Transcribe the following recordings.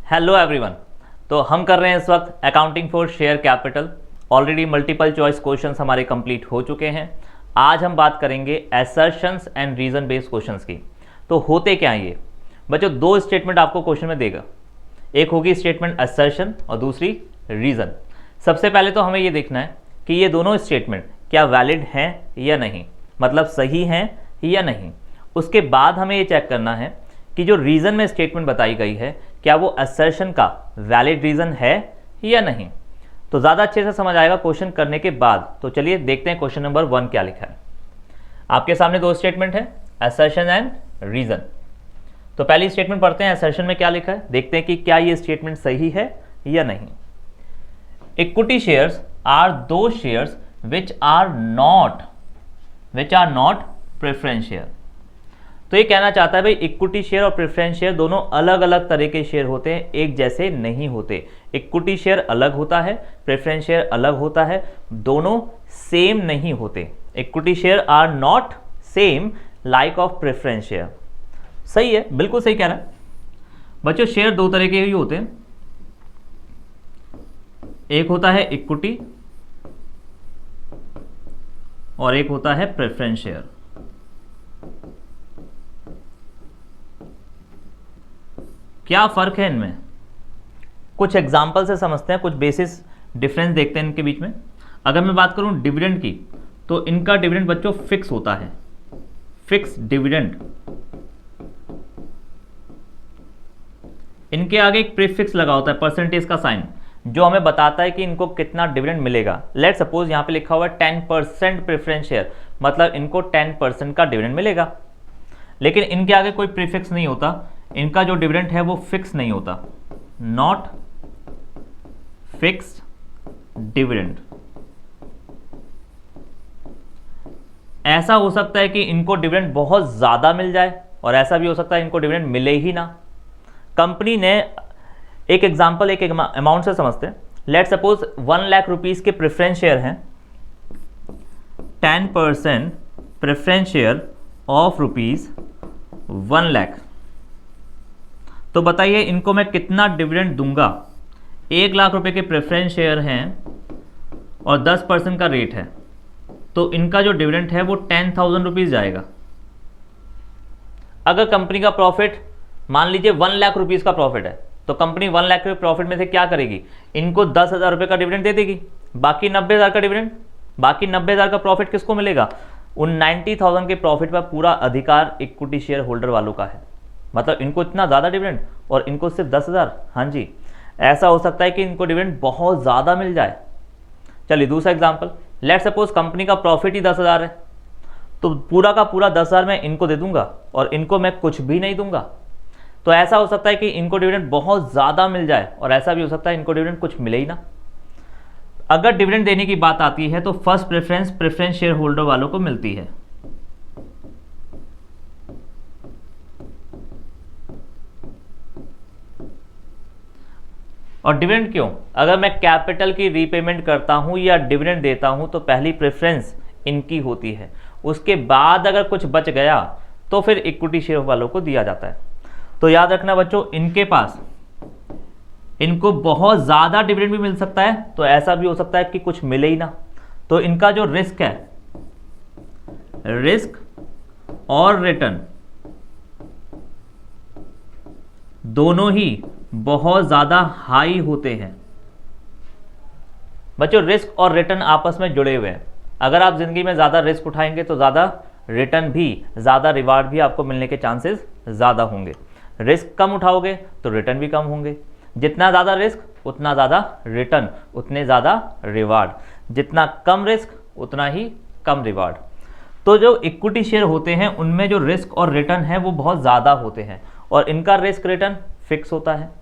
Hello everyone. तो हम कर रहे हैं इस वक्त accounting for share capital. Already multiple choice questions हमारे कंप्लीट हो चुके हैं। आज हम बात करेंगे assertions and reason based questions की। तो होते क्या हैं ये बच्चों, दो स्टेटमेंट आपको क्वेश्चन में देगा। एक होगी स्टेटमेंट असर्शन और दूसरी रीजन। सबसे पहले तो हमें ये देखना है कि ये दोनों स्टेटमेंट क्या वैलिड हैं या नहीं, मतलब सही हैं या नहीं। उसके बाद हमें ये चेक करना है कि जो रीजन में स्टेटमेंट बताई गई है क्या वो असर्शन का वैलिड रीजन है या नहीं। तो ज़्यादा अच्छे से समझ आएगा क्वेश्चन करने के बाद। तो चलिए देखते हैं क्वेश्चन नंबर 1 क्या लिखा है। आपके सामने दो स्टेटमेंट है, असर्शन एंड रीजन। तो पहली स्टेटमेंट पढ़ते हैं, असर्शन में क्या लिखा है, देखते हैं कि क्या ये स्टेटमेंट सही है या नहीं। Equity shares are those shares which are not preference share. तो ये कहना चाहता है भाई इक्विटी शेयर और प्रेफरेंस शेयर दोनों अलग अलग तरह के शेयर होते हैं, एक जैसे नहीं होते। इक्विटी शेयर अलग होता है, प्रेफरेंस शेयर अलग होता है, दोनों सेम नहीं होते। Equity share are not same like of preference share. सही है, बिल्कुल सही कह रहा है बच्चों। शेयर दो तरह के ही होते हैं, एक होता है इक्विटी और एक होता है प्रेफरेंस शेयर। क्या फर्क है इनमें, कुछ एग्जाम्पल से समझते हैं, कुछ बेसिस डिफरेंस देखते हैं इनके बीच में। अगर मैं बात करूं डिविडेंड की, तो इनका डिविडेंड बच्चों फिक्स होता है, फिक्स डिविडेंड। इनके आगे एक प्रीफिक्स लगा होता है, परसेंटेज का साइन, जो हमें बताता है कि इनको कितना डिविडेंड मिलेगा। लेट सपोज यहां पे लिखा हुआ है 10% प्रेफरेंस शेयर, मतलब इनको 10% का डिविडेंड मिलेगा। लेकिन इनके आगे कोई प्रीफिक्स नहीं होता, इनका जो डिविडेंड है वो फिक्स नहीं होता, नॉट फिक्स्ड डिविडेंड। ऐसा हो सकता है कि इनको डिविडेंड बहुत ज्यादा मिल जाए और ऐसा भी हो सकता है इनको डिविडेंड मिले ही ना। कंपनी ने एक एग्जांपल, एक अमाउंट से समझते हैं। लेट सपोज 1 लाख रुपीस के प्रेफरेंस शेयर हैं, 10% प्रेफरेंस शेयर ऑफ ₹1 लाख। तो बताइए इनको मैं कितना डिविडेंड दूंगा। 1 लाख रुपए के प्रेफरेंस शेयर हैं और 10% का रेट है, तो इनका जो डिविडेंड है वो 10,000 रुपीज जाएगा। अगर कंपनी का प्रॉफिट मान लीजिए 1 लाख रुपीज का प्रॉफिट है, तो कंपनी 1 लाख के प्रॉफिट में से क्या करेगी, इनको 10,000 रुपए का डिविडेंड दे देगी, बाकी 90,000 का डिविडेंड। बाकी 90,000 का प्रॉफिट किसको मिलेगा, उन 90,000 के प्रॉफिट पर पूरा अधिकार इक्विटी शेयर होल्डर वालों का है। मतलब इनको इतना ज़्यादा डिविडेंड और इनको सिर्फ 10,000। हाँ जी, ऐसा हो सकता है कि इनको डिविडेंड बहुत ज़्यादा मिल जाए। चलिए दूसरा एग्जांपल, लेट सपोज कंपनी का प्रॉफिट ही 10,000है, तो पूरा का पूरा 10,000 मैं इनको दे दूंगा और इनको मैं कुछ भी नहीं दूंगा। तो ऐसा हो सकता है कि इनको डिविडेंड बहुत ज़्यादा मिल जाए और ऐसा भी हो सकता है इनको डिविडेंड कुछ मिले ही ना। अगर डिविडेंड देने की बात आती है तो फर्स्ट प्रेफरेंस शेयर होल्डर वालों को मिलती है। और डिविडेंड क्यों, अगर मैं कैपिटल की रीपेमेंट करता हूं या डिविडेंड देता हूं तो पहली प्रेफरेंस इनकी होती है, उसके बाद अगर कुछ बच गया तो फिर इक्विटी शेयर वालों को दिया जाता है। तो याद रखना बच्चों, इनके पास इनको बहुत ज़्यादा डिविडेंड भी मिल सकता है, तो ऐसा भी हो सकता है कि कुछ मिले ही ना। तो इनका जो रिस्क है, रिस्क और रिटर्न दोनों ही बहुत ज़्यादा हाई होते हैं। बच्चों रिस्क और रिटर्न आपस में जुड़े हुए हैं। अगर आप ज़िंदगी में ज़्यादा रिस्क उठाएंगे तो ज़्यादा रिटर्न भी, ज़्यादा रिवार्ड भी आपको मिलने के चांसेस ज़्यादा होंगे। रिस्क कम उठाओगे तो रिटर्न भी कम होंगे। जितना ज़्यादा रिस्क उतना ज़्यादा रिटर्न, उतने ज़्यादा रिवार्ड। जितना कम रिस्क उतना ही कम रिवार्ड। तो जो इक्विटी शेयर होते हैं उनमें जो रिस्क और रिटर्न है वो बहुत ज़्यादा होते हैं और इनका रिस्क रिटर्न फिक्स होता है।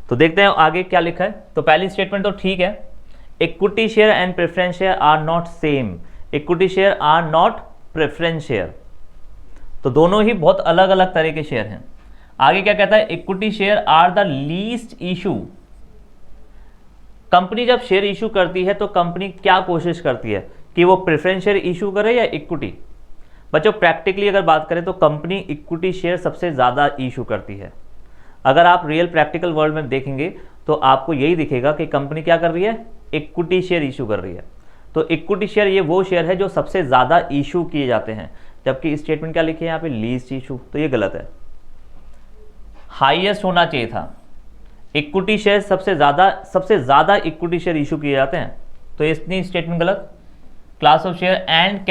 तो देखते हैं आगे क्या लिखा है। तो पहली स्टेटमेंट तो ठीक है, equity share and preference share are not same. Equity share are not preference share, तो दोनों ही बहुत अलग अलग तरह के शेयर हैं। आगे क्या कहता है, equity share are the least issue. Company जब शेयर इशू करती है तो कंपनी क्या कोशिश करती है कि वो प्रेफरेंस शेयर इशू करे या इक्विटी। बच्चों प्रैक्टिकली अगर बात करें तो कंपनी इक्विटी शेयर सबसे ज़्यादा इशू करती है। अगर आप रियल प्रैक्टिकल वर्ल्ड में देखेंगे तो आपको यही दिखेगा कि कंपनी क्या कर रही है, इक्विटी शेयर इशू कर रही है। तो इक्विटी शेयर ये वो शेयर है जो सबसे ज़्यादा इशू किए जाते हैं, जबकि स्टेटमेंट क्या लिखी है यहाँ पे, लीस्ट इशू, तो ये गलत है। हाईएस्ट होना चाहिए था, इक्विटी शेयर सबसे ज़्यादा इक्विटी शेयर इशू किए जाते हैं, तो इतनी स्टेटमेंट गलत। Class of share and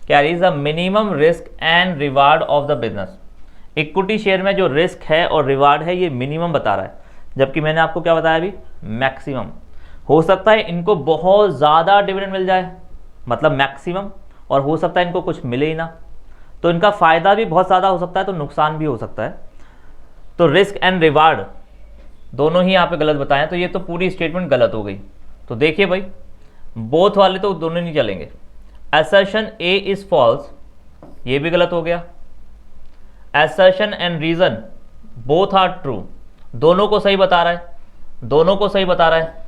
carries the minimum risk and reward of the business. Equity share में जो रिस्क है और रिवार्ड है ये मिनिमम बता रहा है, जबकि मैंने आपको क्या बताया अभी, मैक्सिमम। हो सकता है इनको बहुत ज़्यादा डिविडेंड मिल जाए, मतलब मैक्सिमम, और हो सकता है इनको कुछ मिले ही ना, तो इनका फ़ायदा भी बहुत ज़्यादा हो सकता है, तो नुकसान भी हो सकता है। तो रिस्क एंड रिवार्ड दोनों ही यहाँ पे गलत बताएं, तो ये तो पूरी स्टेटमेंट गलत हो गई। तो देखिए भाई, बोथ वाले तो दोनों नहीं चलेंगे। असर्शन ए इज फॉल्स, ये भी गलत हो गया। Assertion and reason both are true, दोनों को सही बता रहा है, दोनों को सही बता रहा है,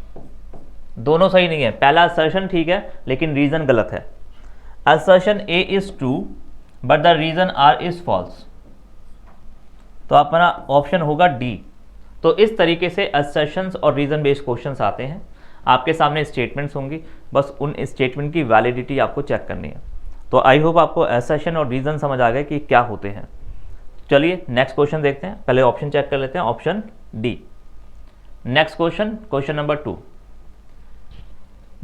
दोनों सही नहीं है। पहला असर्शन ठीक है लेकिन रीजन गलत है। Assertion A is true but the reason r is false, तो अपना ऑप्शन होगा डी। तो इस तरीके से असर्शंस और रीजन बेस्ड क्वेश्चंस आते हैं। आपके सामने स्टेटमेंट्स होंगी, बस उन स्टेटमेंट की वैलिडिटी आपको चेक करनी है। तो आई होप आपको असर्शन और रीजन समझ आ गए कि क्या होते हैं। चलिए नेक्स्ट क्वेश्चन देखते हैं, पहले ऑप्शन चेक कर लेते हैं, option D. Next question, question number 2,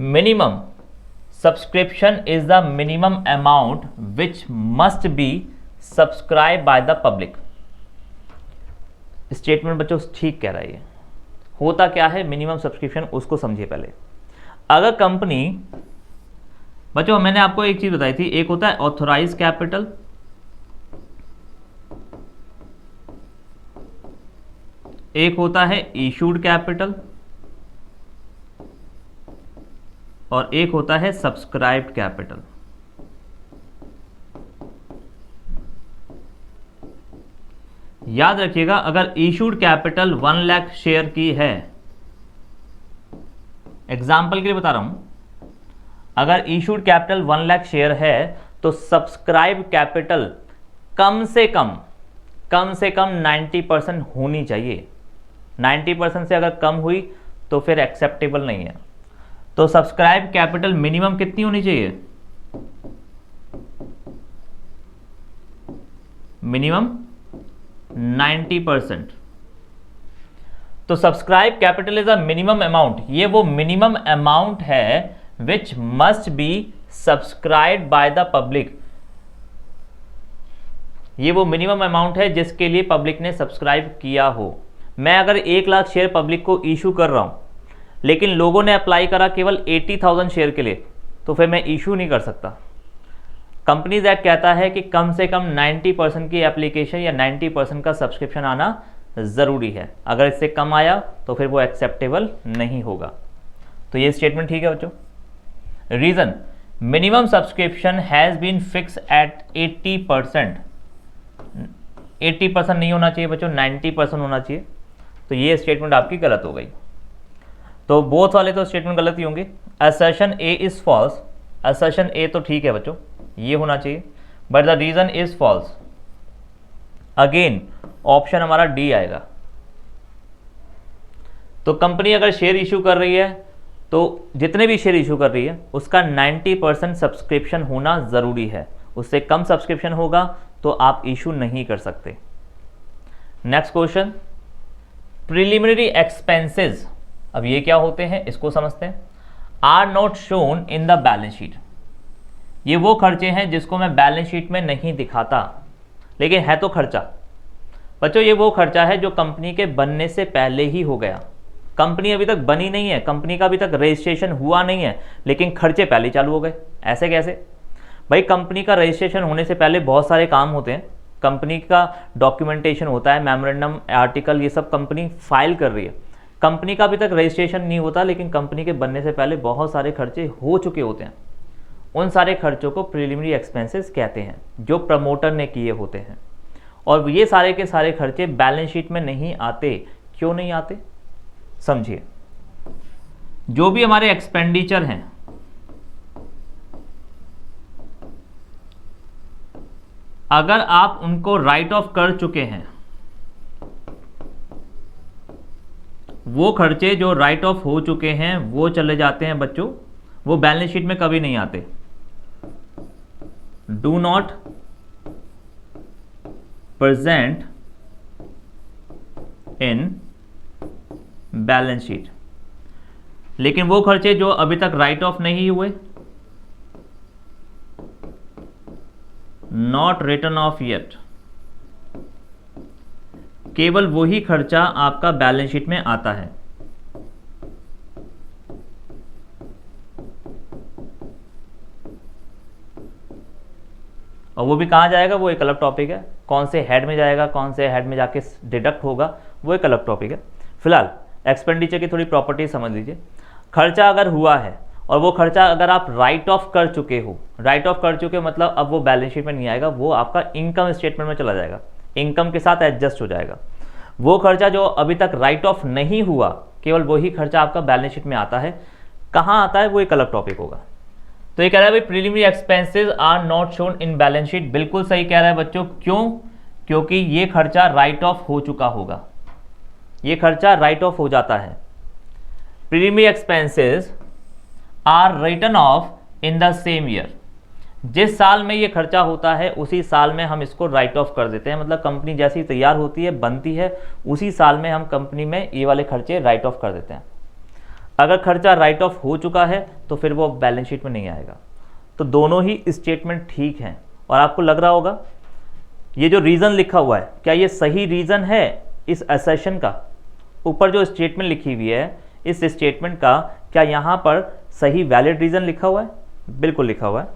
minimum subscription is the minimum amount which must be subscribe by the public. Statement बच्चों ठीक कह रहा है, ये होता क्या है मिनिमम सब्सक्रिप्शन, उसको समझिए पहले। अगर कंपनी, बच्चों मैंने आपको एक चीज बताई थी, एक होता है ऑथोराइज कैपिटल, एक होता है इशूड कैपिटल, और एक होता है सब्सक्राइब्ड कैपिटल। याद रखिएगा, अगर इशूड कैपिटल 1 लाख शेयर की है, एग्जाम्पल के लिए बता रहा हूं, अगर इशूड कैपिटल 1 लाख शेयर है तो सब्सक्राइब कैपिटल कम से कम 90% होनी चाहिए। 90% से अगर कम हुई तो फिर एक्सेप्टेबल नहीं है। तो सब्सक्राइब कैपिटल मिनिमम कितनी होनी चाहिए, मिनिमम 90%। तो subscribe capital is a minimum amount, ये वो मिनिमम अमाउंट है which must be subscribed by the public. ये वो मिनिमम अमाउंट है जिसके लिए पब्लिक ने सब्सक्राइब किया हो। मैं अगर 1 लाख शेयर पब्लिक को इशू कर रहा हूं लेकिन लोगों ने अप्लाई करा केवल 80,000 शेयर के लिए, तो फिर मैं इशू नहीं कर सकता। कंपनीज एक्ट कहता है कि कम से कम 90% की एप्लीकेशन या 90% का सब्सक्रिप्शन आना ज़रूरी है। अगर इससे कम आया तो फिर वो एक्सेप्टेबल नहीं होगा। तो ये स्टेटमेंट ठीक है बच्चों। Reason, minimum subscription has been fix at 80%। 80% नहीं होना चाहिए बच्चों, 90% होना चाहिए। तो ये स्टेटमेंट आपकी गलत हो गई। तो बोथ वाले तो स्टेटमेंट गलत ही होंगे। Assertion A is false, assertion A तो ठीक है बच्चों, ये होना चाहिए, but the reason is false. Again option हमारा डी आएगा। तो कंपनी अगर शेयर इशू कर रही है तो जितने भी शेयर इशू कर रही है उसका 90% सब्सक्रिप्शन होना ज़रूरी है। उससे कम सब्सक्रिप्शन होगा तो आप इशू नहीं कर सकते। नेक्स्ट क्वेश्चन, प्रिलिमिनरी एक्सपेंसेस, अब ये क्या होते हैं इसको समझते हैं। Are not shown in the balance sheet, ये वो खर्चे हैं जिसको मैं बैलेंस शीट में नहीं दिखाता लेकिन है तो खर्चा। बच्चों ये वो खर्चा है जो कंपनी के बनने से पहले ही हो गया। कंपनी अभी तक बनी नहीं है, कंपनी का अभी तक रजिस्ट्रेशन हुआ नहीं है, लेकिन खर्चे पहले चालू हो गए। ऐसे कैसे भाई? कंपनी का रजिस्ट्रेशन होने से पहले बहुत सारे काम होते हैं। कंपनी का डॉक्यूमेंटेशन होता है, मेमोरेंडम, आर्टिकल, ये सब कंपनी फाइल कर रही है। कंपनी का अभी तक रजिस्ट्रेशन नहीं होता लेकिन कंपनी के बनने से पहले बहुत सारे खर्चे हो चुके होते हैं। उन सारे खर्चों को प्रिलिमिनरी एक्सपेंसेस कहते हैं जो प्रमोटर ने किए होते हैं। और ये सारे के सारे खर्चे बैलेंस शीट में नहीं आते। क्यों नहीं आते समझिए। जो भी हमारे एक्सपेंडिचर हैं, अगर आप उनको राइट ऑफ कर चुके हैं वो खर्चे जो राइट ऑफ हो चुके हैं वो चले जाते हैं बच्चों, वो बैलेंस शीट में कभी नहीं आते। Do not present in balance sheet. लेकिन वो खर्चे जो अभी तक राइट ऑफ नहीं हुए, नॉट रिटन ऑफ येट, केवल वही खर्चा आपका बैलेंस शीट में आता है। और वो भी कहाँ जाएगा, वो एक अलग टॉपिक है। कौन से हेड में जाएगा, कौन से हेड में जाके डिडक्ट होगा, वो एक अलग टॉपिक है। फिलहाल एक्सपेंडिचर की थोड़ी प्रॉपर्टी समझ लीजिए। खर्चा अगर हुआ है और वो खर्चा अगर आप राइट ऑफ कर चुके हो, राइट ऑफ कर चुके मतलब अब वो बैलेंस शीट में नहीं आएगा, वो आपका इनकम स्टेटमेंट में चला जाएगा, इनकम के साथ एडजस्ट हो जाएगा। वो खर्चा जो अभी तक राइट ऑफ नहीं हुआ, केवल वही खर्चा आपका बैलेंस शीट में आता है। कहाँ आता है वो एक अलग टॉपिक होगा। तो ये कह रहा है भाई preliminary expenses are not shown in balance sheet. बिल्कुल सही कह रहा है बच्चों। क्यों? क्योंकि ये खर्चा राइट ऑफ हो चुका होगा, ये खर्चा राइट ऑफ हो जाता है। Preliminary expenses are written off in the same year. जिस साल में ये खर्चा होता है उसी साल में हम इसको राइट ऑफ कर देते हैं। मतलब कंपनी जैसी तैयार होती है, बनती है, उसी साल में हम कंपनी में ये वाले खर्चे राइट ऑफ कर देते हैं। अगर खर्चा राइट ऑफ हो चुका है तो फिर वो बैलेंस शीट में नहीं आएगा। तो दोनों ही स्टेटमेंट ठीक हैं। और आपको लग रहा होगा ये जो रीज़न लिखा हुआ है, क्या ये सही रीज़न है इस असर्शन का? ऊपर जो स्टेटमेंट लिखी हुई है, इस स्टेटमेंट का क्या यहाँ पर सही वैलिड रीज़न लिखा हुआ है? बिल्कुल लिखा हुआ है।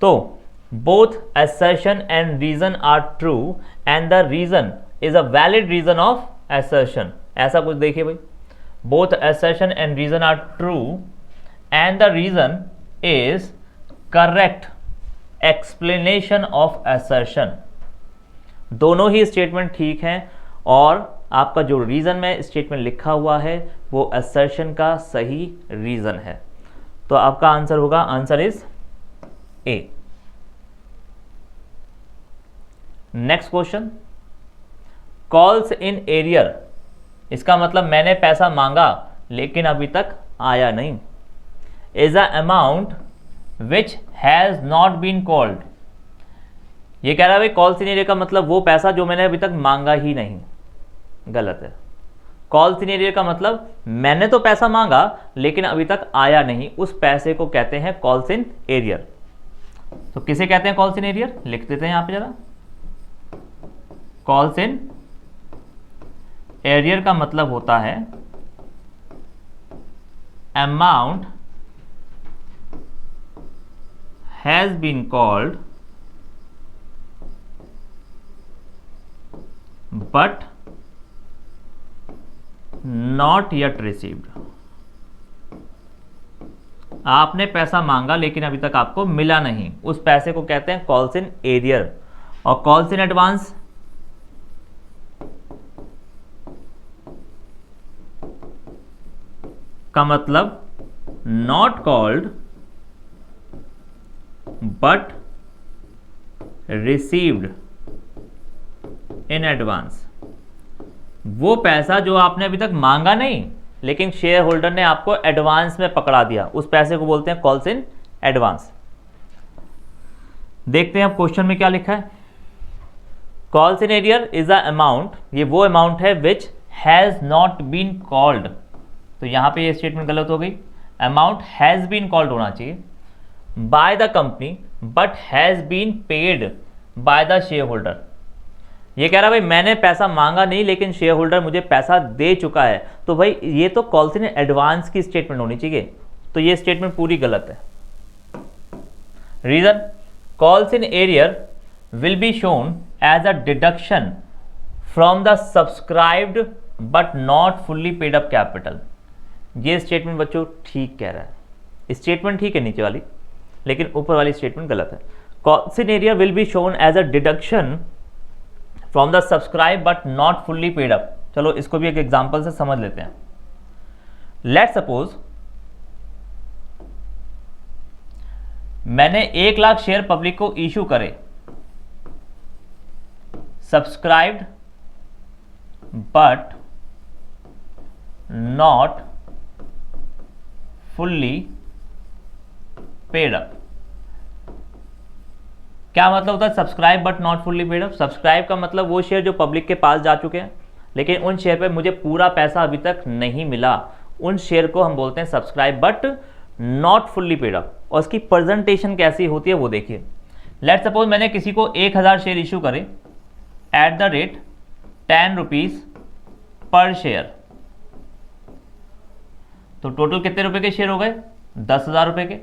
तो both assertion and reason are true and the reason is a valid reason of assertion। ऐसा कुछ देखिए भाई, both assertion and reason are true and the reason is correct explanation of assertion। दोनों ही स्टेटमेंट ठीक हैं और आपका जो रीज़न में स्टेटमेंट लिखा हुआ है वो assertion का सही रीज़न है। तो आपका आंसर होगा, answer is a. Next question, calls in arrear. इसका मतलब मैंने पैसा मांगा लेकिन अभी तक आया नहीं। Is a amount which has not been called. ये कह रहा है भाई कॉल्स इन एरियर का मतलब वो पैसा जो मैंने अभी तक मांगा ही नहीं। गलत है। कॉल्स इन एरियर का मतलब मैंने तो पैसा मांगा लेकिन अभी तक आया नहीं, उस पैसे को कहते हैं कॉल्स इन एरियर। तो किसे कहते हैं कॉल्स इन एरियर? लिख देते हैं यहां पे जरा। कॉल्स इन एरियर का मतलब होता है amount has been called but not yet received. आपने पैसा मांगा लेकिन अभी तक आपको मिला नहीं, उस पैसे को कहते हैं कॉल्स इन एरियर। और कॉल्स इन एडवांस का मतलब not called but received in advance. वो पैसा जो आपने अभी तक मांगा नहीं लेकिन शेयर होल्डर ने आपको एडवांस में पकड़ा दिया, उस पैसे को बोलते हैं कॉल्स इन एडवांस। देखते हैं अब क्वेश्चन में क्या लिखा है। Calls in arrear is a amount, ये वो अमाउंट है which has not been called. तो यहां पे ये स्टेटमेंट गलत हो गई, अमाउंट हैज बीन कॉल्ड होना चाहिए by the company but has been paid by the shareholder. ये कह रहा है भाई मैंने पैसा मांगा नहीं लेकिन शेयर होल्डर मुझे पैसा दे चुका है, तो भाई ये तो कॉल्स इन एडवांस की स्टेटमेंट होनी चाहिए। तो ये स्टेटमेंट पूरी गलत है। Reason, calls in arrear will be shown as a deduction from the subscribed but not fully paid up capital. ये स्टेटमेंट बच्चों ठीक कह रहा है, स्टेटमेंट ठीक है नीचे वाली, लेकिन ऊपर वाली स्टेटमेंट गलत है। Calls in arrear will be shown as a deduction from the subscribe but not fully paid up. चलो इसको भी एक एग्जांपल से समझ लेते हैं। लेट्स सपोज मैंने 1 लाख शेयर पब्लिक को इशू करे, subscribed but not fully paid up. क्या मतलब होता है subscribe but not fully paid up? Subscribe का मतलब वो शेयर जो पब्लिक के पास जा चुके हैं लेकिन उन शेयर पे मुझे पूरा पैसा अभी तक नहीं मिला, उन शेयर को हम बोलते हैं subscribe but not fully paid up. और उसकी प्रेजेंटेशन कैसी होती है वो देखिए। लेट सपोज मैंने किसी को 1000 शेयर इशू करे at the rate 10 rupees per share, तो टोटल कितने रुपए के शेयर हो गए? 10,000 रुपए के।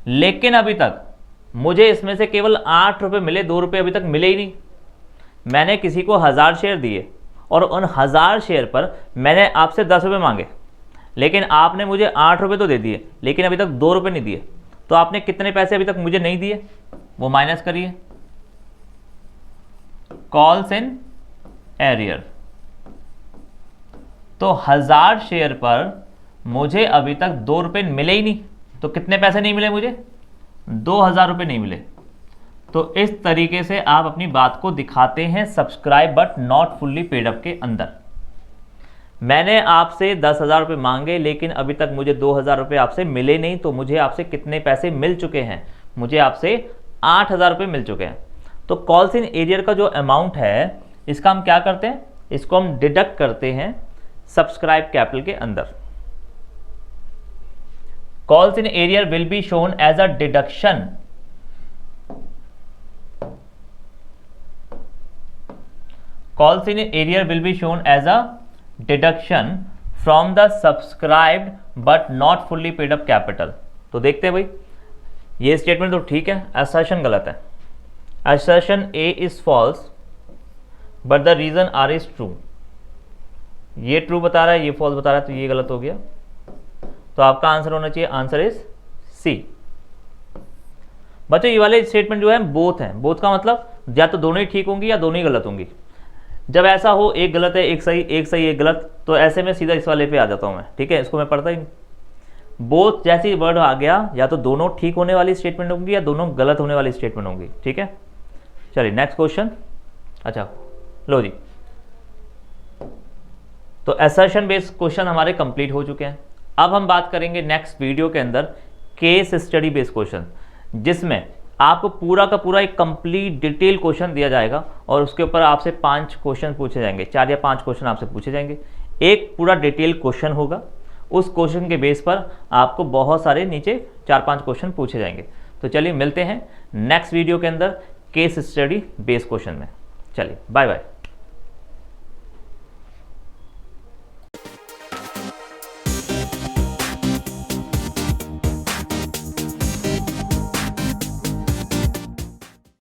लेकिन अभी तक मुझे इसमें से केवल 8 रुपए मिले, 2 रुपए अभी तक मिले ही नहीं। मैंने किसी को 1000 शेयर दिए और उन 1000 शेयर पर मैंने आपसे 10 रुपए मांगे, लेकिन आपने मुझे 8 रुपए तो दे दिए लेकिन अभी तक 2 रुपए नहीं दिए। तो आपने कितने पैसे अभी तक मुझे नहीं दिए वो माइनस करिए। Calls in arrear. तो 1000 शेयर पर मुझे अभी तक 2 रुपए मिले ही नहीं, तो कितने पैसे नहीं मिले मुझे? 2000 रुपए नहीं मिले। तो इस तरीके से आप अपनी बात को दिखाते हैं subscribe but not fully paid up के अंदर। मैंने आपसे 10,000 रुपये मांगे लेकिन अभी तक मुझे 2,000 रुपये आपसे मिले नहीं, तो मुझे आपसे कितने पैसे मिल चुके हैं? मुझे आपसे 8,000 रुपये मिल चुके हैं। तो कॉल्स इन एरियर का जो अमाउंट है इसका हम क्या करते हैं? इसको हम डिडक्ट करते हैं सब्सक्राइब कैपिटल के अंदर। Calls in arrear will be shown as a deduction calls in area will be shown as a deduction from the subscribed but not fully paid up capital। तो देखते हैं भाई, ये स्टेटमेंट तो ठीक है, assertion गलत है। assertion A is false but the reason R is true। ये ट्रू बता रहा है, ये फॉल्स बता रहा है, तो ये गलत हो गया। तो आपका आंसर होना चाहिए, आंसर इज सी। बच्चों ये वाले स्टेटमेंट जो है बोथ हैं। बोथ का मतलब या तो दोनों ही ठीक होंगी या दोनों ही गलत होंगी। जब ऐसा हो एक गलत है एक सही एक गलत, तो ऐसे में सीधा इस वाले पे आ जाता हूं मैं, ठीक है, इसको मैं पढ़ता ही नहीं। बोथ जैसी वर्ड आ गया, या तो दोनों ठीक होने वाली स्टेटमेंट होंगी या दोनों गलत होने वाली स्टेटमेंट होंगी, ठीक है। चलिए नेक्स्ट क्वेश्चन। अच्छा लो जी, तो असर्शन बेस्ड क्वेश्चन हमारे कंप्लीट हो चुके हैं। अब हम बात करेंगे नेक्स्ट वीडियो के अंदर केस स्टडी बेस्ड क्वेश्चन, जिसमें आपको पूरा का पूरा एक कंप्लीट डिटेल क्वेश्चन दिया जाएगा और उसके ऊपर आपसे 5 क्वेश्चन पूछे जाएंगे, 4 या 5 क्वेश्चन आपसे पूछे जाएंगे। एक पूरा डिटेल क्वेश्चन होगा, उस क्वेश्चन के बेस पर आपको बहुत सारे नीचे 4-5 क्वेश्चन पूछे जाएंगे। तो चलिए मिलते हैं नेक्स्ट वीडियो के अंदर केस स्टडी बेस्ड क्वेश्चन में। चलिए बाय बाय।